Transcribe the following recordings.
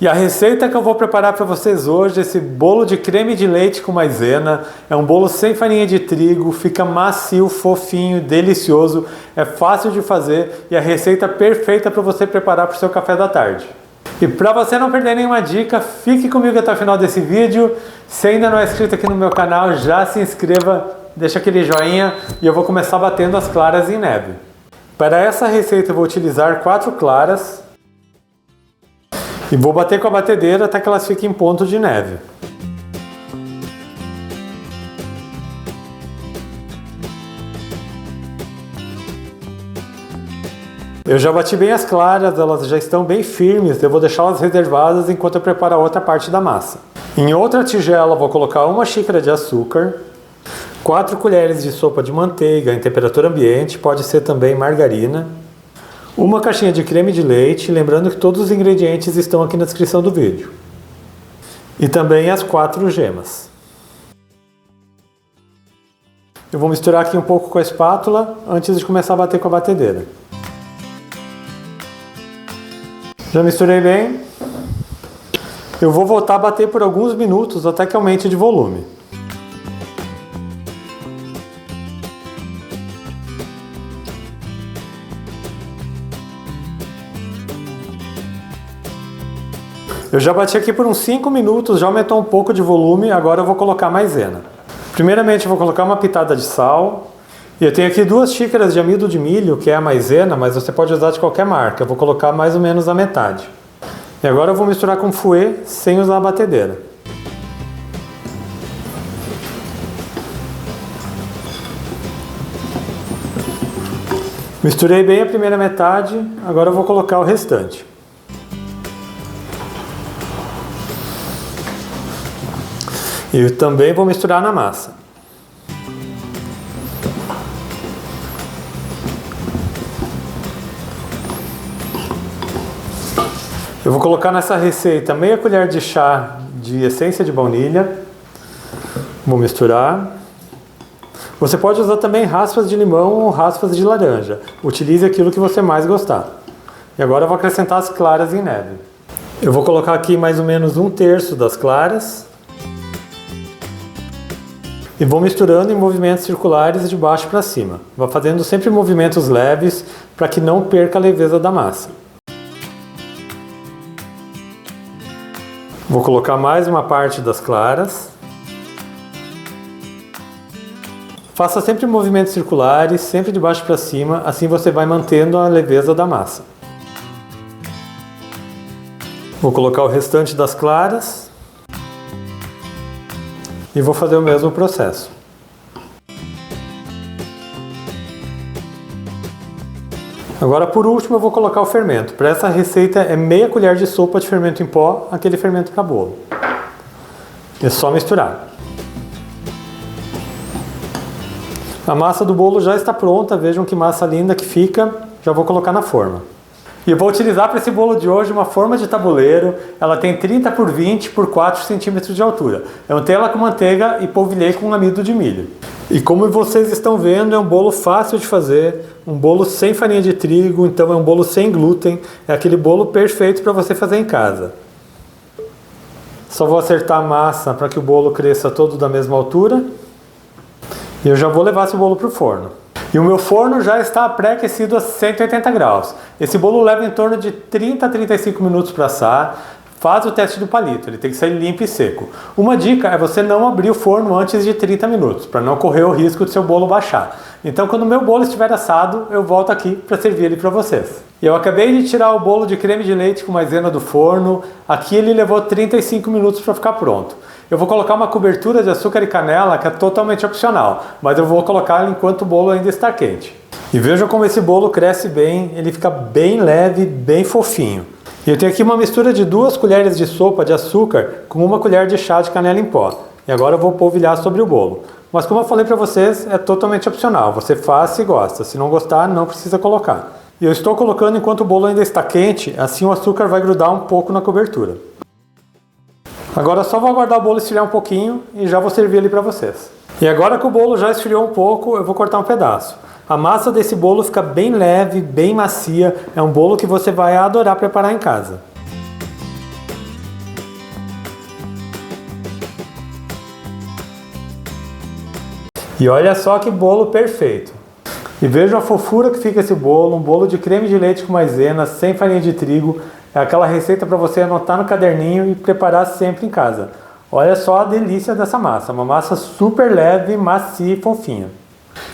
E a receita que eu vou preparar para vocês hoje, esse bolo de creme de leite com maisena, é um bolo sem farinha de trigo, fica macio, fofinho, delicioso, é fácil de fazer e a receita perfeita para você preparar para o seu café da tarde. E para você não perder nenhuma dica, fique comigo até o final desse vídeo. Se ainda não é inscrito aqui no meu canal, já se inscreva, deixa aquele joinha e eu vou começar batendo as claras em neve. Para essa receita eu vou utilizar 4 claras. E vou bater com a batedeira até que elas fiquem em ponto de neve. Eu já bati bem as claras, elas já estão bem firmes, eu vou deixá-las reservadas enquanto eu preparo a outra parte da massa. Em outra tigela vou colocar 1 xícara de açúcar, 4 colheres de sopa de manteiga em temperatura ambiente, pode ser também margarina, 1 caixinha de creme de leite, lembrando que todos os ingredientes estão aqui na descrição do vídeo. E também as 4 gemas. Eu vou misturar aqui um pouco com a espátula antes de começar a bater com a batedeira. Já misturei bem. Eu vou voltar a bater por alguns minutos até que aumente de volume. Eu já bati aqui por uns 5 minutos, já aumentou um pouco de volume, agora eu vou colocar maisena. Primeiramente eu vou colocar uma pitada de sal. E eu tenho aqui 2 xícaras de amido de milho, que é a maisena, mas você pode usar de qualquer marca. Eu vou colocar mais ou menos a metade. E agora eu vou misturar com fouet, sem usar a batedeira. Misturei bem a primeira metade, agora eu vou colocar o restante. E também vou misturar na massa. Eu vou colocar nessa receita meia colher de chá de essência de baunilha. Vou misturar. Você pode usar também raspas de limão ou raspas de laranja. Utilize aquilo que você mais gostar. E agora eu vou acrescentar as claras em neve. Eu vou colocar aqui mais ou menos 1/3 das claras. E vou misturando em movimentos circulares de baixo para cima. Vou fazendo sempre movimentos leves para que não perca a leveza da massa. Vou colocar mais uma parte das claras. Faça sempre movimentos circulares, sempre de baixo para cima, assim você vai mantendo a leveza da massa. Vou colocar o restante das claras. E vou fazer o mesmo processo. Agora por último eu vou colocar o fermento. Para essa receita é meia colher de sopa de fermento em pó, aquele fermento para bolo. É só misturar. A massa do bolo já está pronta, vejam que massa linda que fica. Já vou colocar na forma. E eu vou utilizar para esse bolo de hoje uma forma de tabuleiro. Ela tem 30 por 20 por 4 centímetros de altura. Eu untei ela com manteiga e polvilhei com amido de milho. E como vocês estão vendo, é um bolo fácil de fazer, um bolo sem farinha de trigo, então é um bolo sem glúten, é aquele bolo perfeito para você fazer em casa. Só vou acertar a massa para que o bolo cresça todo da mesma altura. E eu já vou levar esse bolo para o forno. E o meu forno já está pré-aquecido a 180 graus. Esse bolo leva em torno de 30 a 35 minutos para assar. Faz o teste do palito, ele tem que sair limpo e seco. Uma dica é você não abrir o forno antes de 30 minutos, para não correr o risco de seu bolo baixar. Então quando o meu bolo estiver assado, eu volto aqui para servir ele para vocês. Eu acabei de tirar o bolo de creme de leite com maisena do forno. Aqui ele levou 35 minutos para ficar pronto. Eu vou colocar uma cobertura de açúcar e canela que é totalmente opcional, mas eu vou colocar enquanto o bolo ainda está quente. E vejam como esse bolo cresce bem, ele fica bem leve, bem fofinho. E eu tenho aqui uma mistura de 2 colheres de sopa de açúcar com 1 colher de chá de canela em pó. E agora eu vou polvilhar sobre o bolo. Mas como eu falei para vocês, é totalmente opcional, você faz se gosta, se não gostar não precisa colocar. E eu estou colocando enquanto o bolo ainda está quente, assim o açúcar vai grudar um pouco na cobertura. Agora só vou aguardar o bolo esfriar um pouquinho e já vou servir ele para vocês. E agora que o bolo já esfriou um pouco, eu vou cortar um pedaço. A massa desse bolo fica bem leve, bem macia, é um bolo que você vai adorar preparar em casa. E olha só que bolo perfeito. E veja a fofura que fica esse bolo, um bolo de creme de leite com maisena, sem farinha de trigo. É aquela receita para você anotar no caderninho e preparar sempre em casa. Olha só a delícia dessa massa, uma massa super leve, macia e fofinha.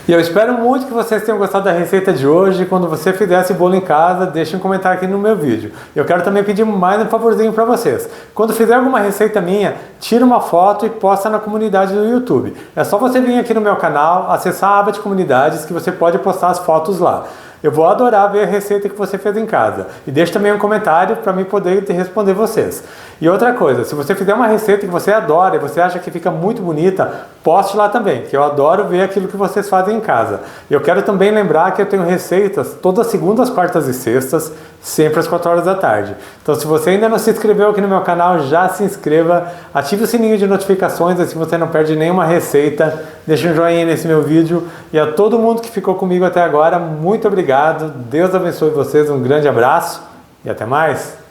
E eu espero muito que vocês tenham gostado da receita de hoje. Quando você fizer esse bolo em casa, deixe um comentário aqui no meu vídeo. Eu quero também pedir mais um favorzinho para vocês. Quando fizer alguma receita minha, tira uma foto e posta na comunidade do YouTube. É só você vir aqui no meu canal, acessar a aba de comunidades que você pode postar as fotos lá. Eu vou adorar ver a receita que você fez em casa. E deixe também um comentário para mim poder responder vocês. E outra coisa, se você fizer uma receita que você adora e você acha que fica muito bonita, poste lá também, que eu adoro ver aquilo que vocês fazem em casa. Eu quero também lembrar que eu tenho receitas todas segundas, quartas e sextas, sempre às 4 horas da tarde. Então se você ainda não se inscreveu aqui no meu canal, já se inscreva, ative o sininho de notificações, assim você não perde nenhuma receita. Deixe um joinha nesse meu vídeo. E a todo mundo que ficou comigo até agora, muito obrigado. Deus abençoe vocês, um grande abraço e até mais.